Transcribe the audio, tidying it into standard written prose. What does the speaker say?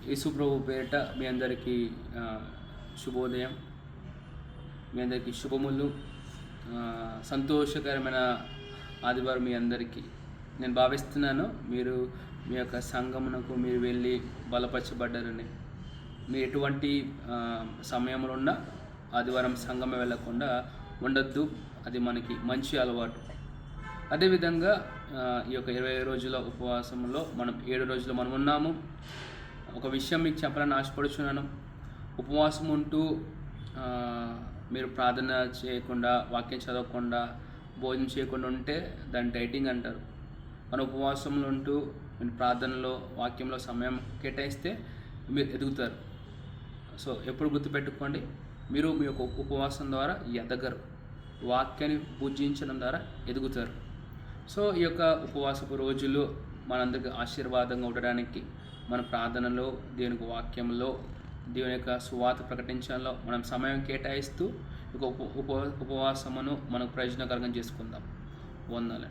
యేసుప్రభు పేరిట మీ అందరికీ శుభోదయం, మీ అందరికీ శుభములు. సంతోషకరమైన ఆదివారం మీ అందరికీ. నేను భావిస్తున్నాను మీరు మీ యొక్క సంఘమునకు మీరు వెళ్ళి బలపరచబడ్డారని. మీరు ఎటువంటి సమయంలో ఉన్నా ఆదివారం సంఘం వెళ్ళకుండా ఉండొద్దు, అది మనకి మంచి అలవాటు. అదేవిధంగా ఈ యొక్క 20 రోజుల ఉపవాసంలో మనం 7 రోజులు మనం ఉన్నాము. ఒక విషయం మీకు చెప్పాలని ఆశపడుచున్నాను. ఉపవాసం ఉంటూ మీరు ప్రార్థన చేయకుండా, వాక్యం చదవకుండా, భోజనం చేయకుండా ఉంటే దాన్ని డైటింగ్ అంటారు. మన ఉపవాసంలో ఉంటూ మీరు ప్రార్థనలో, వాక్యంలో సమయం కేటాయిస్తే మీరు ఎదుగుతారు. సో ఎప్పుడు గుర్తుపెట్టుకోండి, మీరు మీ యొక్క ఉపవాసం ద్వారా ఎదగరు, వాక్యాన్ని పూజించడం ద్వారా ఎదుగుతారు. సో ఈ యొక్క ఉపవాసపు రోజులు మనందరికీ ఆశీర్వాదంగా ఉండడానికి, మన ప్రార్థనలో, దేవునికి వాక్యంలో, దేవుని యొక్క సువార్త ప్రకటించడంలో మనం సమయం కేటాయిస్తూ ఉపవాసమును మనకు ప్రయోజనకరంగా చేసుకుందాం. వందనాలు.